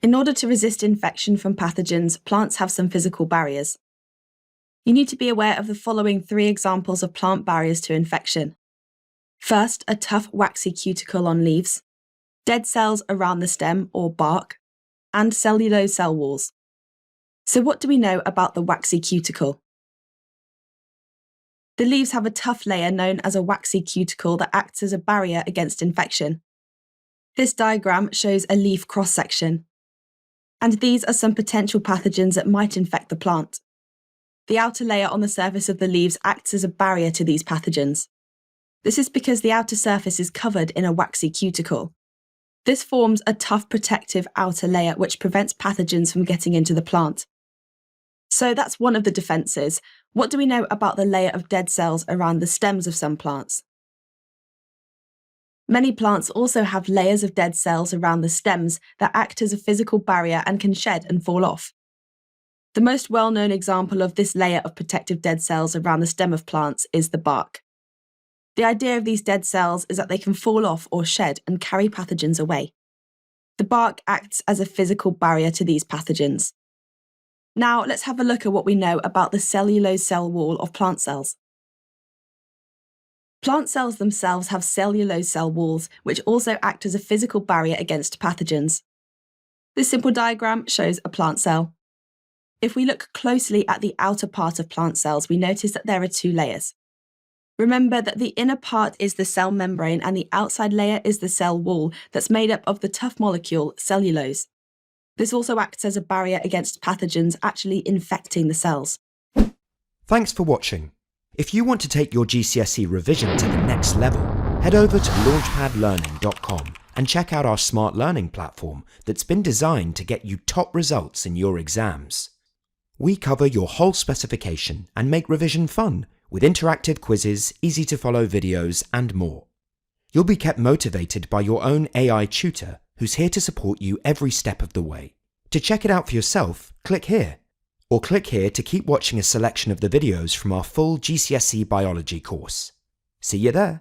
In order to resist infection from pathogens, plants have some physical barriers. You need to be aware of the following 3 examples of plant barriers to infection. First, a tough waxy cuticle on leaves, dead cells around the stem or bark, and cellulose cell walls. So what do we know about the waxy cuticle? The leaves have a tough layer known as a waxy cuticle that acts as a barrier against infection. This diagram shows a leaf cross-section. And these are some potential pathogens that might infect the plant. The outer layer on the surface of the leaves acts as a barrier to these pathogens. This is because the outer surface is covered in a waxy cuticle. This forms a tough protective outer layer which prevents pathogens from getting into the plant. So that's one of the defences. What do we know about the layer of dead cells around the stems of some plants? Many plants also have layers of dead cells around the stems that act as a physical barrier and can shed and fall off. The most well-known example of this layer of protective dead cells around the stem of plants is the bark. The idea of these dead cells is that they can fall off or shed and carry pathogens away. The bark acts as a physical barrier to these pathogens. Now let's have a look at what we know about the cellulose cell wall of plant cells. Plant cells themselves have cellulose cell walls, which also act as a physical barrier against pathogens. This simple diagram shows a plant cell. If we look closely at the outer part of plant cells, we notice that there are 2 layers. Remember that the inner part is the cell membrane and the outside layer is the cell wall that's made up of the tough molecule cellulose. This also acts as a barrier against pathogens actually infecting the cells. Thanks for watching. If you want to take your GCSE revision to the next level, head over to launchpadlearning.com and check out our smart learning platform that's been designed to get you top results in your exams. We cover your whole specification and make revision fun with interactive quizzes, easy-to-follow videos, and more. You'll be kept motivated by your own AI tutor who's here to support you every step of the way. To check it out for yourself, click here. Or click here to keep watching a selection of the videos from our full GCSE Biology course. See you there!